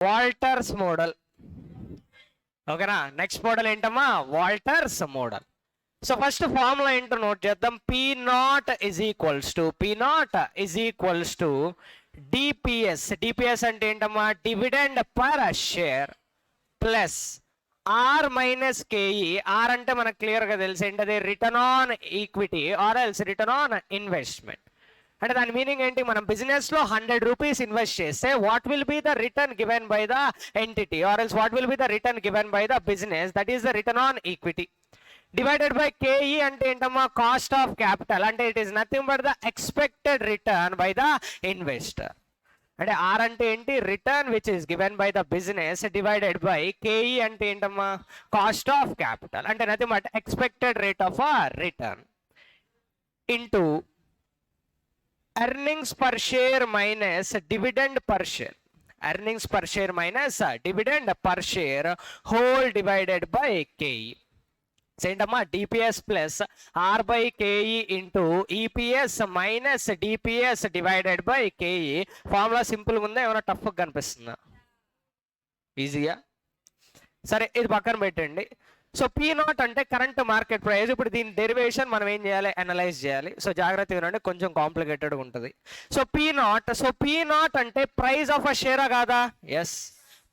Walters model. ఓకేనా, next model ఏంటమ్మా? Walter's model. So first formula ఏంటో నోట్ చేద్దాం. P0 DPS. డిపిఎస్ అంటే ఏంటమ్మా? Dividend per share plus r minus ke. R అంటే మనకు క్లియర్గా తెలిసి ఏంటది? Return on equity r else return on investment. అంటే దాని మీనింగ్ ఏంటి? మనం బిజినెస్ లో 100 రూపీస్ ఇన్వెస్ట్ చేస్తే what will be the return given by the entity r else what will be the return given by the business, that is the return on equity. Divided by K E అంటే ఏంటమ్మా? Cost of capital. అంటే it is nothing but the expected return by the investor. అంటే R అంటే ఏంటి? Return which is given by the business divided by K E అంటే ఏంటమ్మా? Cost of capital. అంటే nothing but expected rate of return into earnings per share minus dividend per share. Earnings per share minus dividend per share whole divided by KE. ఏంటమ్మా? DPS plus R by KE into EPS minus DPS divided by KE. Formula simple ఉందా? ఏమైనా టఫ్గా కనిపిస్తుందా? ఈజీగా. సరే, ఇది పక్కన పెట్టండి. సో P0 అంటే కరెంట్ మార్కెట్ ప్రైస్. ఇప్పుడు దీని డెరివేషన్ మనం ఏం చేయాలి? అనలైజ్ చేయాలి. సో జాగ్రత్తగా వినండి, కొంచెం కాంప్లికేటెడ్గా ఉంటుంది. సో P0 అంటే ప్రైస్ ఆఫ్ అ షేరా కాదా? ఎస్.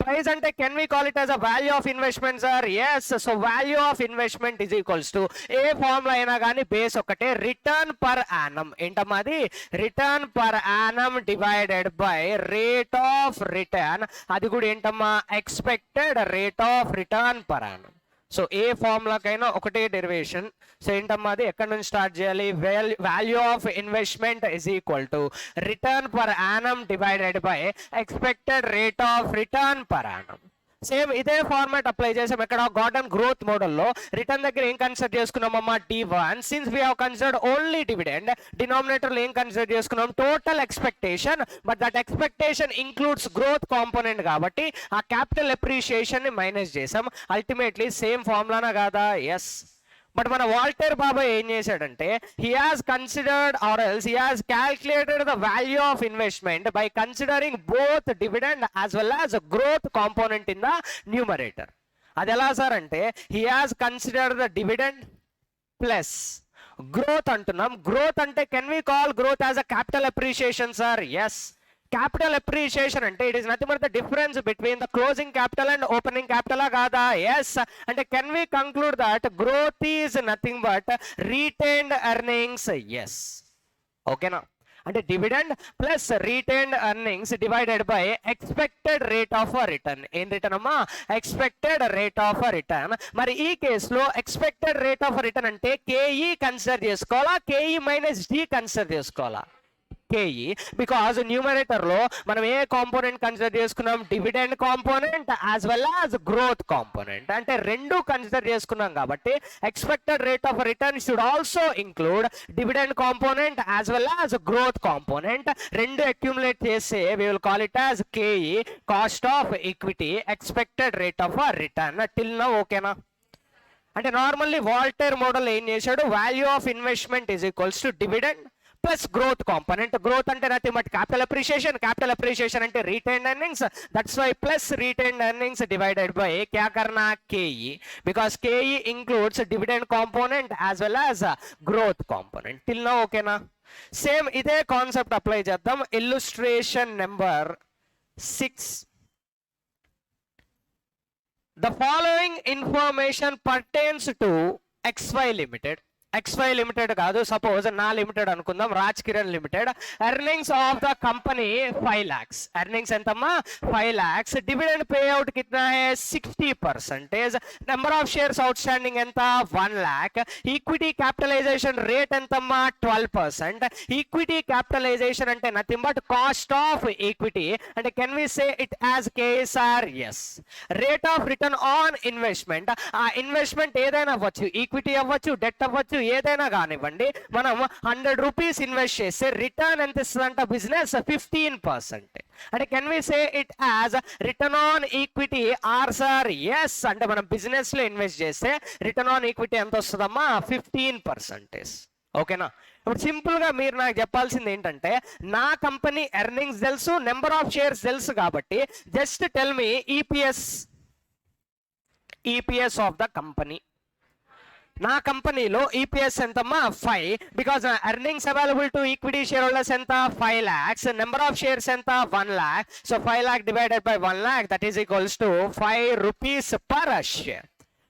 ప్రైస్ అంటే can we call it as a value of investment sir? Yes. So value of investment is equals to ఏ ఫార్ములా అయినా కానీ బేస్ ఒకటే, రిటర్న్ పర్ యానం. ఏంటమ్మా అది? Return per annum divided by rate of return. అది కూడా ఏంటమ్మా? Expected rate of return per annum. So ఏ ఫార్ములాకైనా ఒకటే డెరివేషన్. సో ఏంటమ్మా అది? ఎక్కడి నుంచి స్టార్ట్ చేయాలి? Value of investment is equal to return per annum divided by expected rate of return per annum. Same ఇదే ఫార్మాట్ అప్లై చేసాం ఎక్కడ? గార్డెన్ గ్రోత్ మోడల్లో. రిటర్న్ దగ్గర ఏం కన్సిడర్ చేసుకున్నామమ్మా? D1. Since we have considered only dividend, డినామినేటర్లో ఏం consider చేసుకున్నాం? Total expectation. But that expectation includes growth component కాబట్టి ఆ క్యాపిటల్ ఎప్రిషియేషన్ ని మైనస్ చేసాం. అల్టిమేట్లీ సేమ్ ఫార్ములానా కాదా? ఎస్. బట్ మన వాల్టర్ బాబా ఏం చేశాడంటే, he has considered or else he has calculated the value of investment by considering both dividend as well as growth component in the numerator. అది ఎలా సార్ అంటే, he has considered the dividend plus growth అంటున్నాం. Growth అంటే can we call growth as a capital appreciation sir? Yes. Capital appreciation అంటే it is nothing but the difference between the closing capital and opening capital కాదా? Yes. అంటే can we conclude that growth is nothing but retained earnings? Yes. ఓకేనా? అంటే dividend plus retained earnings divided by expected rate of return. ఏం return అమ్మా? Expected rate of return. మరి ఈ కేసులో expected rate of return అంటే KE consider చేసుకోవాలా? KE minus D consider చేసుకోవాలా? కేఈ. బికాజ్ న్యూమరేటర్ లో మనం ఏ కాంపోనెంట్ కన్సిడర్ చేసుకున్నాం? Dividend component as well as growth component. అంటే రెండు కన్సిడర్ చేసుకున్నాం కాబట్టి expected rate of return should also include dividend component as well as growth component. రెండు అక్యుములేట్ చేస్తే we will call it as KE, cost of equity, expected rate of return. Till now ఓకేనా? అంటే normally Walter model ఏం చేశాడు? Value of investment is equals to dividend plus growth component. Growth అంటే nothing but capital appreciation. Capital appreciation అంటే retained earnings. That's why plus retained earnings divided by క్యా కర్నా? K E. Because K E includes dividend component as well as growth component. Till now ఓకేనా? Same ఇదే concept apply చేద్దాం. Illustration number 6. The following information pertains to XY Limited. XY limited కాదు, suppose నా limited అనుకుందాం, Raj Kiran limited. Earnings of the company 5 lakhs. Earnings ఎంతమ్మా? 5 lakhs. Dividend pay out కిतना है? 60%. Number of shares outstanding ఎంత? 1 lakh. Equity capitalization rate ఎంతమ్మా? 12%. Equity capitalization అంటే nothing but cost of equity. అంటే can we say it as K S R? Yes. Rate of return on investment. ఆ investment ఏదైనా అవ్వచ్చు, equity అవ్వచ్చు, డెట్ అవ్వచ్చు, ఏదైనా కానివ్వండి. మనం 100 రూపీస్ ఇన్వెస్ట్ చేస్తే రిటర్న్ ఎంత ఇస్తుందంట బిజినెస్? 15%. అంటే can we say it as return on equity or sir? Yes. అంటే మనం బిజినెస్ లో ఇన్వెస్ట్ చేస్తే రిటర్న్ ఆన్ ఈక్విటీ ఎంత వస్తుందమ్మా? 15%. ఓకేనా? ఇప్పుడు సింపుల్గా మీరు నాకు చెప్పాల్సింది ఏంటంటే, నా కంపెనీ ఎర్నింగ్స్ తెలుసు, నెంబర్ ఆఫ్ షేర్స్ తెలుసు, కాబట్టి just tell me EPS of the company. నా కంపెనీలో ఈపీఎస్ ఎంతమ్మా? 5. Because earnings available to equity share holders ఎంత? 5 lakhs. నెంబర్ ఆఫ్ షేర్స్ ఎంత? 1 lakh. So 5 lakh divided by 1 lakh, that is equals to 5 rupees per share.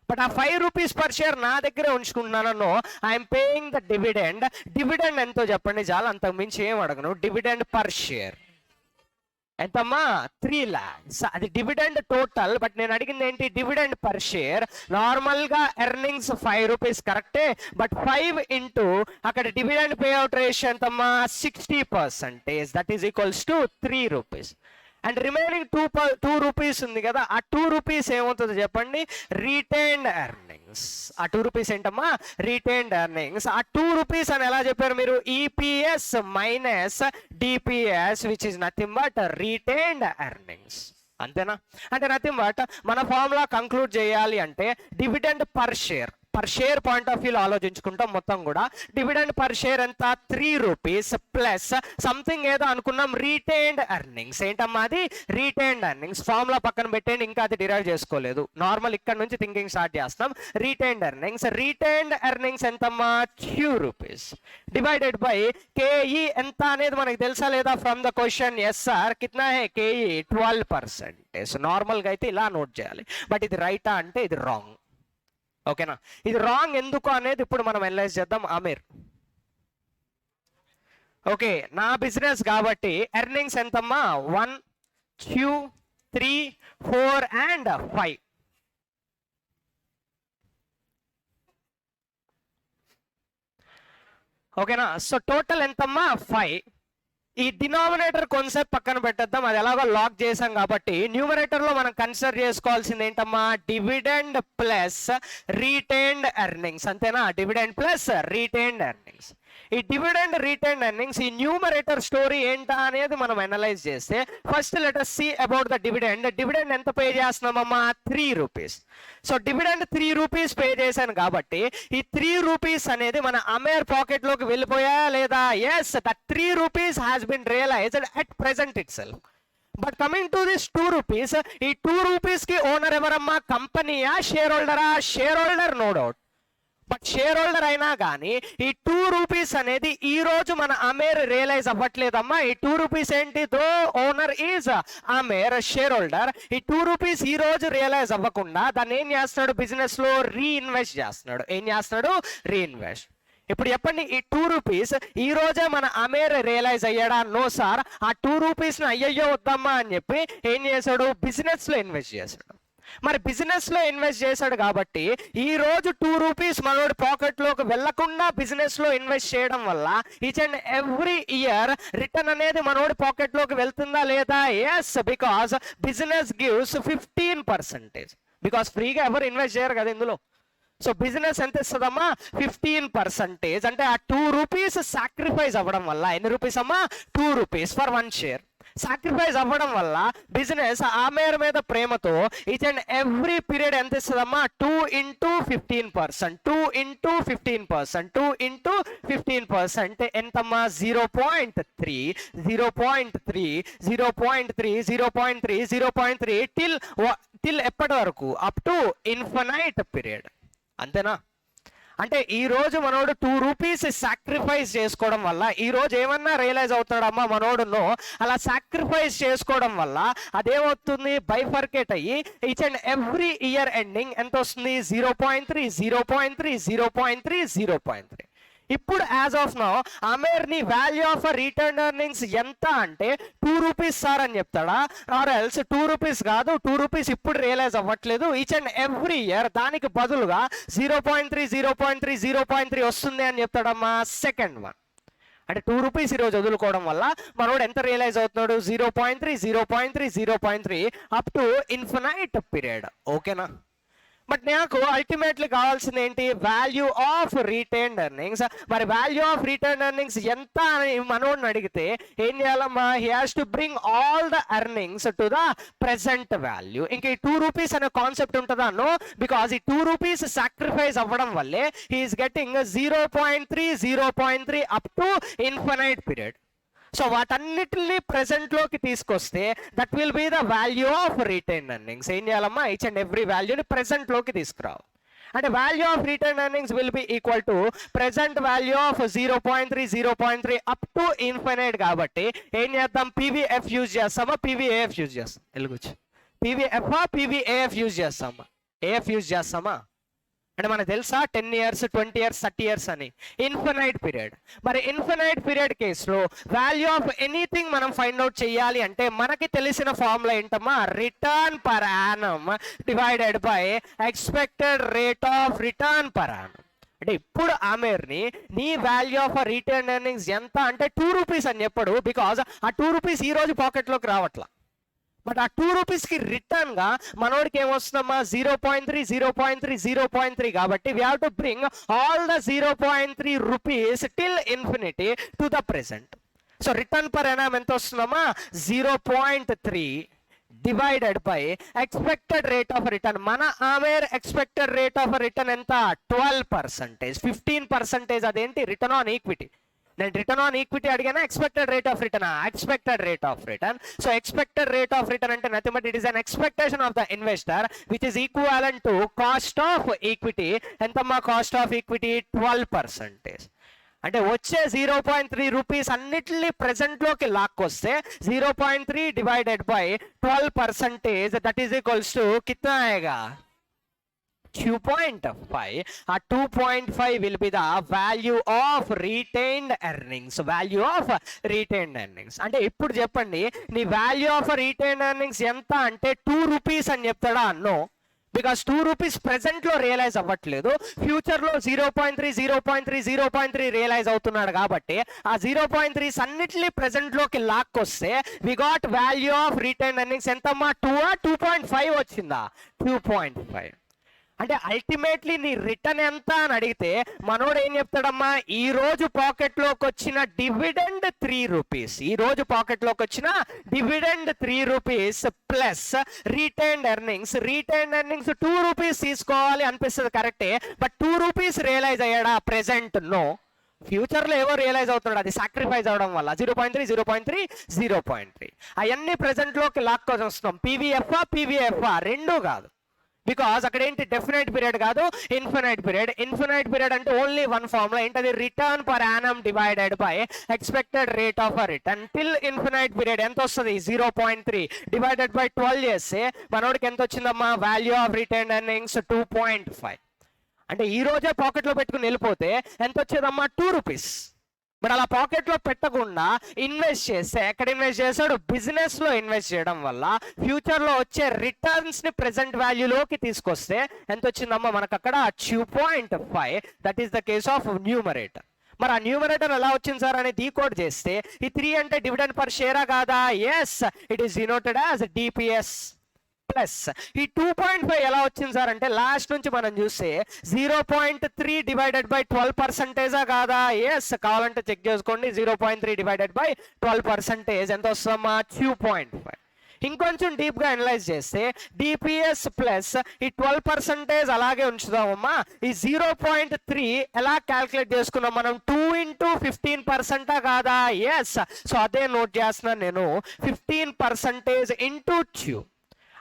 But ఆ 5 rupees per share నా దగ్గరే ఉంచుకుంటున్నాను. I'm paying the dividend. Dividend ఎంతో చెప్పండి చాలు, అంతకు మించి ఏం అడగను. డివిడెండ్ పర్ షేర్ ఎంతమ్మా? 3 lakhs. అది డివిడెండ్ టోటల్. బట్ నేను అడిగింది ఏంటి? Dividend per share. నార్మల్గా ఎర్నింగ్స్ 5 rupees కరెక్టే, బట్ 5 ఇంటూ అక్కడ డివిడెండ్ పేఅవుట్ రేషియో ఎంతమ్మా? 60%. That is equals to 3 rupees. And remaining 2 rupees ఉంది కదా, ఆ 2 rupees ఏమవుతుందో చెప్పండి? Retained earnings. ఆ 2 rupees ఏంటమ్మా? Retained earnings. ఆ 2 rupees అని ఎలా చెప్పారు మీరు? EPS minus DPS, which is nothing but retained earnings. అంతేనా? అంటే నథింగ్ బట్ మన ఫార్ములా కంక్లూడ్ చేయాలి అంటే dividend per share point of వ్యూలో ఆలోచించుకుంటాం మొత్తం కూడా. డివిడెండ్ పర్ షేర్ ఎంత? 3 rupees ప్లస్ సంథింగ్ ఏదో అనుకున్నాం, రీటైన్డ్ ఎర్నింగ్స్. ఏంటమ్మా అది? Retained earnings. ఫార్ములా పక్కన పెట్టండి, ఇంకా అది డిరైవ్ చేసుకోలేదు. నార్మల్ ఇక్కడ నుంచి థింకింగ్ స్టార్ట్ చేస్తాం. రీటైన్డ్ ఎర్నింగ్స్ ఎంతమ్మా? 2 rupees డివైడెడ్ బై కేఈ ఎంత అనేది మనకి తెలుసా లేదా? From the question. Yes sir. కిतना है కేఈ? 12%. నార్మల్గా అయితే ఇలా నోట్ చేయాలి. బట్ ఇది రైటా అంటే ఇది రాంగ్. ఓకేనా? ఇది రాంగ్ ఎందుకు అనేది ఇప్పుడు మనం అనలైజ్ చేద్దాం. అమీర్, ఓకే, నా బిజినెస్ కాబట్టి ఎర్నింగ్స్ ఎంతమ్మా? 1, 2, 3, 4 and 5. ఓకేనా? సో టోటల్ ఎంతమ్మా? 5. ఈ డినామినేటర్ కాన్సెప్ట్ పక్కన పెట్టేద్దాం, అది ఎలాగో లాక్ చేసాం కాబట్టి. న్యూమరేటర్ లో మనం కన్సిడర్ చేసుకోవాల్సింది ఏంటమ్మా? Dividend plus retained earnings. అంతేనా? Dividend plus retained earnings. ఈ డివిడెండ్ రీటైన్డ్ ఎర్నింగ్స్, ఈ న్యూమరేటర్ స్టోరీ ఏంటా అనేది మనం అనలైజ్ చేస్తే, first let us see about the dividend. Dividend ఎంత పే చేస్తున్నామమ్మా? 3 rupees. So dividend 3 rupees pay చేశాను కాబట్టి ఈ 3 rupees అనేది మన అమేర్ పాకెట్ లోకి వెళ్ళిపోయా లేదా? Yes, that 3 rupees has been realized at present itself. But coming to this 2 rupees, ఈ 2 rupees కి ఓనర్ ఎవరమ్మా? కంపెనీయా? షేర్ హోల్డరా? Share holder, no doubt. But share holder అయినా కానీ ఈ 2 rupees అనేది ఈ రోజు మన అమేర్ రియలైజ్ అవ్వట్లేదమ్మా. ఈ 2 rupees ఏంటి? Though owner is Ameer, share holder. ఈ 2 rupees ఈ రోజు రియలైజ్ అవ్వకుండా దాన్ని ఏం చేస్తున్నాడు? బిజినెస్ లో రీఇన్వెస్ట్ చేస్తున్నాడు. ఏం చేస్తున్నాడు? రీఇన్వెస్ట్. ఇప్పుడు చెప్పండి, ఈ 2 rupees ఈ రోజే మన అమేర్ రియలైజ్ అయ్యాడా? No sir. ఆ 2 rupees ని అయ్యయ్యో వద్దమ్మా అని చెప్పి ఏం చేశాడు? బిజినెస్ లో ఇన్వెస్ట్ చేశాడు. మరి బిజినెస్ లో ఇన్వెస్ట్ చేశాడు కాబట్టి ఈ రోజు 2 rupees మనోడి పాకెట్ లోకి వెళ్లకుండా బిజినెస్ లో ఇన్వెస్ట్ చేయడం వల్ల each and every year return అనేది మనోడి పాకెట్ లోకి వెళ్తుందా లేదా? Yes, because business gives 15%. Because ఫ్రీగా ఎవరు ఇన్వెస్ట్ చేయరు కదా ఇందులో. సో బిజినెస్ ఎంత ఇస్తుందమ్మా? 15%. అంటే ఆ 2 rupees సాక్రిఫైస్ అవ్వడం వల్ల, ఎన్ని రూపీస్ అమ్మా? 2 rupees ఫర్ 1 share. సాక్రిఫైస్ అవ్వడం వల్ల బిజినెస్ ఆమెర్ మీద ప్రేమతో ఈచ్ అండ్ ఎవ్రీ పీరియడ్ ఎంత ఇస్తుందమ్మా? 2 into 15%. 2 into 15%. 2 into 15% ఎంతమ్మా? 0.3 0.3 0.3 0.3 0.3 టిల్ ఎప్పటి వరకు? Up to infinite period. అంతేనా? అంటే ఈ రోజు మనోడు 2 rupees సాక్రిఫైస్ చేసుకోవడం వల్ల ఈ రోజు ఏమన్నా రియలైజ్ అవుతాడమ్మా మనోడును? అలా సాక్రిఫైస్ చేసుకోవడం వల్ల అదేమవుతుంది? బైఫర్కేట్ అయ్యి each and every year ending ఎంత వస్తుంది? 0.3 0.3 0.3 0.3. ఇప్పుడు యాజ్ ఆఫ్ నౌ అమేర్ ని వాల్యూ ఆఫ్ రిటర్న్ ఎర్నింగ్స్ ఎంత అంటే 2 rupees సార్ అని చెప్తాడా? ఆర్ ఎల్స్ 2 rupees కాదు, 2 rupees ఇప్పుడు రియలైజ్ అవ్వట్లేదు. ఈచ్ అండ్ ఎవ్రీ ఇయర్ దానికి బదులుగా 0.3 0.3 0.3 వస్తుంది అని చెప్తాడమ్మా. సెకండ్ వన్ అంటే 2 rupees ఈరోజు వదులుకోవడం వల్ల మనోడు ఎంత రియలైజ్ అవుతున్నాడు? 0.3 0.3 0.3 అప్ టు ఇన్ఫినైట్ పీరియడ్. ఓకేనా? బట్ నాకు అల్టిమేట్లీ కావాల్సింది ఏంటి, వాల్యూ ఆఫ్ రీటైన్డ్ ఎర్నింగ్స్. మరి వాల్యూ ఆఫ్ రిటైన్డ్ ఎర్నింగ్స్ ఎంత అని మనోడిని అడిగితే ఏం చేయాలమ్మా, he has to bring all the earnings to the present value. ఇంక ఈ 2 రూపీస్ అనే కాన్సెప్ట్ ఉంటుందా? నో, బికాస్ ఈ 2 రూపీస్ సాక్రిఫైస్ అవ్వడం వల్లే he's getting 0.3 up to infinite period. So వాటన్నిటిని ప్రెసెంట్ లోకి తీసుకొస్తే that will be the value of retain earnings. ఏం చేయాలమ్మా, ఈచ్ అండ్ ఎవ్రీ వాల్యూని ప్రెసెంట్ లోకి తీసుకురావు. అంటే value of retain earnings will be equal to present value of 0.3 up to infinite. కాబట్టి ఏం చేద్దాం, పీవీఎఫ్ యూజ్ చేస్తామా, పీవీఏఎఫ్ యూజ్ చేస్తాం. ఎలుగుచ్చు పీవీఎఫ్ పీవీఏఎఫ్ యూజ్ చేస్తామా, ఏఎఫ్ యూజ్ చేస్తామా? అంటే మనకు తెలుసా 10 years 20 years 30 years అని ఇన్ఫినైట్ పీరియడ్. మరి ఇన్ఫినైట్ పీరియడ్ కేసులో వాల్యూ ఆఫ్ ఎనీథింగ్ మనం ఫైండ్ అవుట్ చేయాలి అంటే మనకి తెలిసిన ఫార్ములా ఏంటమ్మా, return per annum divided by expected rate of return per annum. అంటే ఇప్పుడు ఆమెర్ని నీ వాల్యూ ఆఫ్ రిటర్న్ ఎర్నింగ్స్ ఎంత అంటే 2 రూపీస్ అని చెప్పడు, బికాజ్ ఆ 2 రూపీస్ ఈ రోజు పాకెట్లోకి రావట్లా. బట్ ఆ 2 రూపీస్కి రిటర్న్ గా మనోడికి ఏమొస్తుందమ్మా, 0.3 కాబట్టి we have to bring all the 0.3 rupees till infinity to the present. So return per annum ఎంత వస్తుందమ్మా, 0.3 divided by expected rate of return. మన Ameer expected rate of return ఎంత, 12%. 15% అదేంటి, రిటర్న్ ఆన్ ఈక్విటీ. నేను రిటర్న్ ఆన్ ఈక్విటీ అడిగానా, expected rate of return, expected rate of return. So expected rate of return అంటే nothing but it is an expectation of the investor which is equivalent to cost of equity. ఎంతమ్మా cost of equity, 12%. అంటే వచ్చే 0.3 rupees అన్నిటిని present లోకి లాక్కొస్తే 0.3 divided by 12% that is equals to కిतना आएगा, 2.5. ఆ 2.5 will be the value of retained earnings. Value of retained earnings అంటే ఇప్పుడు చెప్పండి, నీ వాల్యూ ఆఫ్ రిటైన్డ్ ఎర్నింగ్స్ ఎంత అంటే 2 రూపీస్ అని చెప్తాడా? నో, బికాస్ 2 రూపీస్ ప్రెసెంట్ లో రియలైజ్ అవ్వట్లేదు, ఫ్యూచర్ లో 0.3 రియలైజ్ అవుతున్నాడు. కాబట్టి ఆ 0.3 అన్నిటిని ప్రెసెంట్ లోకి లాక్కొస్తే we got value of retained earnings ఎంతమ్మా, 2.5 వచ్చిందా, 2.5. అంటే అల్టిమేట్లీ నీ రిటర్న్ ఎంత అని అడిగితే మనోడు ఏం చెప్తాడమ్మా, ఈ రోజు పాకెట్లోకి వచ్చిన డివిడెండ్ 3 రూపీస్, ఈ రోజు పాకెట్లోకి వచ్చిన dividend 3 rupees plus retained earnings. Retained earnings 2 rupees తీసుకోవాలి అనిపిస్తుంది కరెక్టే, బట్ 2 రూపీస్ రియలైజ్ అయ్యాడా ప్రెసెంట్? నో, ఫ్యూచర్లో ఏవో రియలైజ్ అవుతున్నాడు, అది సాక్రిఫైస్ అవడం వల్ల 0.3 అవన్నీ ప్రెసెంట్లోకి లాక్కొని వస్తున్నాం. పీవీఎఫ్ రెండు కాదు, బికాస్ అక్కడ ఏంటి, డెఫినైట్ పీరియడ్ కాదు, ఇన్ఫినైట్ పీరియడ్. ఇన్ఫినైట్ పీరియడ్ అంటే ఓన్లీ వన్ ఫార్ములా ఏంటది, return per annum divided by expected rate of return till infinite period. ఎంత వస్తుంది, 0.3 డివైడెడ్ బై 12 చేస్తే మనోడికి ఎంత వచ్చిందమ్మా, వాల్యూ ఆఫ్ రిటైన్డ్ ఎర్నింగ్స్ 2.5. అంటే ఈ రోజే పాకెట్లో పెట్టుకుని వెళ్ళిపోతే ఎంత వచ్చేదమ్మా, 2 రూపీస్. మరి అలా పాకెట్లో పెట్టకుండా ఇన్వెస్ట్ చేస్తే, ఎక్కడ ఇన్వెస్ట్ చేస్తాడు, బిజినెస్ లో ఇన్వెస్ట్ చేయడం వల్ల ఫ్యూచర్ లో వచ్చే రిటర్న్స్ ని ప్రెసెంట్ వాల్యూలోకి తీసుకొస్తే ఎంత వచ్చిందమ్మా మనకు అక్కడ, 2.5. That is the case of numerator. మరి ఆ న్యూమరేటర్ ఎలా వచ్చింది సార్ అని డీకోడ్ చేస్తే ఈ 3 అంటే డివిడెండ్ పర్ షేరా కాదా? Yes, it is denoted as DPS. Plus ఈ 2.5 ఎలా వచ్చింది సార్ అంటే లాస్ట్ నుంచి మనం చూస్తే 0.3 డివైడెడ్ బై 12% కాదా? ఎస్, కావాలంటే చెక్ చేసుకోండి. 0.3 డివైడెడ్ బై 12% ఎంత వస్తుందమ్మా, 2.5. ఇంకొంచెం డీప్ గా అనలైజ్ చేస్తే డిపిఎస్ ప్లస్ ఈ 12% అలాగే ఉంచుదామమ్మా. ఈ 0.3 ఎలా క్యాల్కులేట్ చేసుకున్నాం మనం, 2 into 15% కాదా? ఎస్, సో అదే నోట్ చేస్తున్నాను నేను, 15% into 2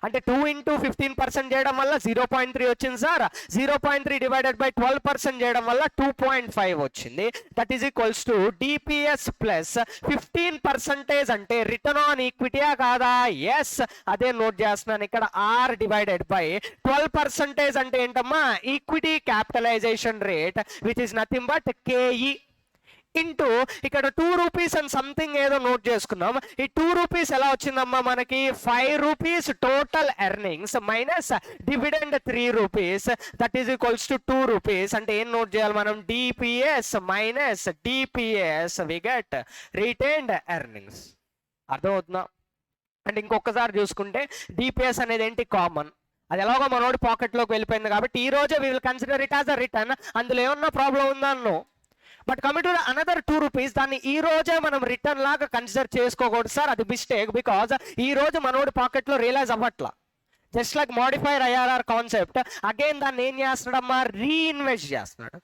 అంటే 2 into 15% చేయడం వల్ల 0.3 వచ్చింది సార్. 0.3 డివైడెడ్ బై 12% చేయడం వల్ల 2.5 వచ్చింది. That is equals to DPS plus 15% అంటే రిటర్న్ ఆన్ ఈక్విటీయా కాదా? ఎస్, అదే నోట్ చేస్తున్నాను ఇక్కడ. ఆర్ డివైడెడ్ బై 12% అంటే ఏంటమ్మా, equity capitalization rate which is nothing but KE into ఇక్కడ 2 రూపీస్ అండ్ సంథింగ్ ఏదో నోట్ చేసుకున్నాం. ఈ 2 రూపీస్ ఎలా వచ్చిందమ్మా మనకి, 5 rupees total earnings minus dividend 3 rupees that is equals to 2 rupees. అంటే ఏం నోట్ చేయాలి మనం, DPS minus DPS we get retained earnings. అర్థమవుతుందా? అంటే ఇంకొకసారి చూసుకుంటే డిపిఎస్ అనేది ఏంటి, కామన్. అది ఎలాగో మనోడి పాకెట్లోకి వెళ్ళిపోయింది కాబట్టి ఈ రోజే we will consider it as a return. అందులో ఏమన్నా ప్రాబ్లం ఉందా అన్నో. But coming to another 2 rupees, దాన్ని ఈ రోజే మనం రిటర్న్ లాగా కన్సిడర్ చేసుకోకూడదు సార్, అది మిస్టేక్. బికాజ్ ఈ రోజు మనోడి పాకెట్లో రియలైజ్ అవ్వట్లా. Just like modified IRR concept, again దాన్ని ఏం చేస్తున్నాడమ్మా, రీఇన్వెస్ట్ చేస్తున్నాడు.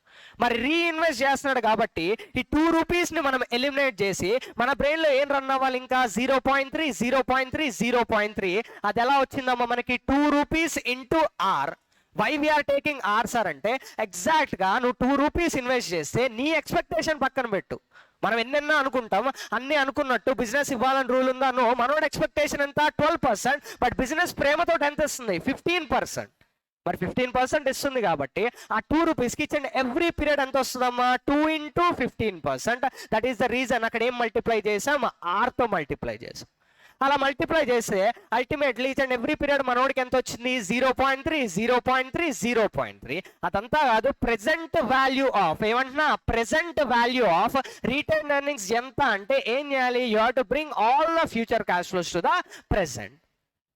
మరి రీఇన్వెస్ట్ చేస్తున్నాడు కాబట్టి ఈ 2 రూపీస్ని మనం ఎలిమినేట్ చేసి మన బ్రెయిన్లో ఏం రన్ అవ్వాలి, ఇంకా 0.3 0.3 0.3. అది ఎలా వచ్చిందమ్మా మనకి, 2 rupees into R. Why we're taking R sir అంటే, ఎగ్జాక్ట్గా నువ్వు 2 రూపీస్ ఇన్వెస్ట్ చేస్తే నీ ఎక్స్పెక్టేషన్ పక్కన పెట్టు. మనం ఎన్నెన్నో అనుకుంటాం, అన్ని అనుకున్నట్టు బిజినెస్ ఇవ్వాలని రూల్ ఉందాను. మనోడి ఎక్స్పెక్టేషన్ ఎంత, 12%. బట్ బిజినెస్ ప్రేమతో ఎంత ఇస్తుంది, 15%. మరి 15% ఇస్తుంది కాబట్టి ఆ 2 రూపీస్కి ఇచ్ అండ్ ఎవ్రీ పీరియడ్ ఎంత వస్తుందమ్మా, 2 into 15%. That is the reason అక్కడ ఏం మల్టిప్లై చేసాం, ఆర్తో మల్టిప్లై చేసాం. అలా మల్టిప్లై చేస్తే ultimately each and every period మనోడికి ఎంత వచ్చింది, 0.3 0.3 0.3. అదంతా కాదు, ప్రెసెంట్ వాల్యూ ఆఫ్, ఏమంటున్నా, present value of retain earnings ఎంత అంటే ఏం చేయాలి, you have to bring all the future cash flows to the present.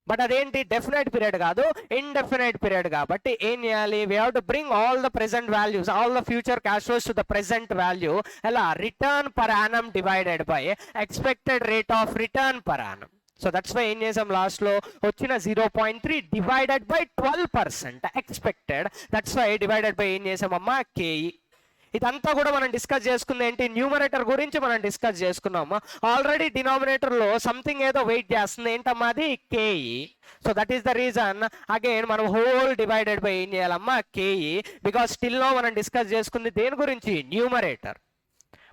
But అదేంటి, డెఫినెట్ పీరియడ్ కాదు, ఇండెఫినెట్ పీరియడ్ కాబట్టి ఏం చేయాలి, we have to bring all the present values, all the future cash flows to the present value. ఎలా, return per annum divided by expected rate of return per annum. So that's why ఏం చేసాం, లాస్ట్లో వచ్చిన 0.3 divided by 12% expected. That's why divided by ఏం చేసామమ్మా, K E. ఇదంతా కూడా మనం డిస్కస్ చేసుకుంది ఏంటి, న్యూమరేటర్ గురించి మనం డిస్కస్ చేసుకున్నాము. ఆల్రెడీ డినామినేటర్లో సంథింగ్ ఏదో వెయిట్ చేస్తుంది, ఏంటమ్మా అది, KE. So that is the reason again మనం హోల్ డివైడెడ్ బై ఏం చేయాలమ్మా, కేఈ. బికాస్ స్టిల్లో మనం డిస్కస్ చేసుకుంది దేని గురించి, న్యూమరేటర్.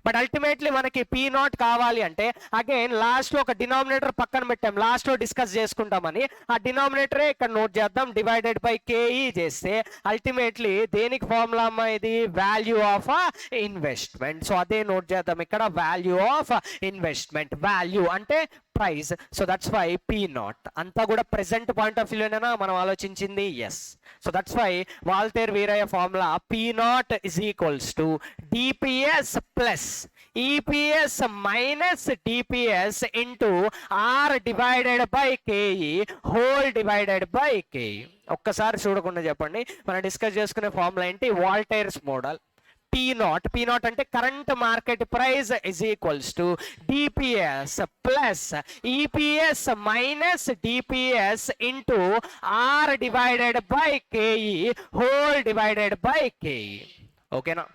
బట్ అల్టిమేట్లీ మనకి P0 కావాలి అంటే అగైన్ లాస్ట్లో ఒక డినామినేటర్ పక్కన పెట్టాం, లాస్ట్లో డిస్కస్ చేసుకుంటామని. ఆ డినామినేటరే ఇక్కడ నోట్ చేద్దాం, డివైడెడ్ బై కేఈ చేస్తే అల్టిమేట్లీ దేనికి ఫార్ములా అమ్మా, ఇది వాల్యూ ఆఫ్ ఇన్వెస్ట్మెంట్. సో అదే నోట్ చేద్దాం ఇక్కడ, వాల్యూ ఆఫ్ ఇన్వెస్ట్మెంట్. వాల్యూ అంటే price. So that's why P0 అంతా కూడా ప్రెసెంట్ పాయింట్ ఆఫ్ వ్యూలోనేనా మనం ఆలోచించింది, yes. So that's why Waltair Veerayya formula P0 is equals to DPS plus EPS minus DPS into R divided by KE whole divided by KE. ఒక్కసారి చూడకుండా చెప్పండి, మనం discuss చేసుకునే ఫార్ములా ఏంటి, వాల్టైర్స్ మోడల్. P0 అంటే current market price is equals to DPS plus EPS minus DPS into R divided by KE whole divided by KE. ఓకేనా?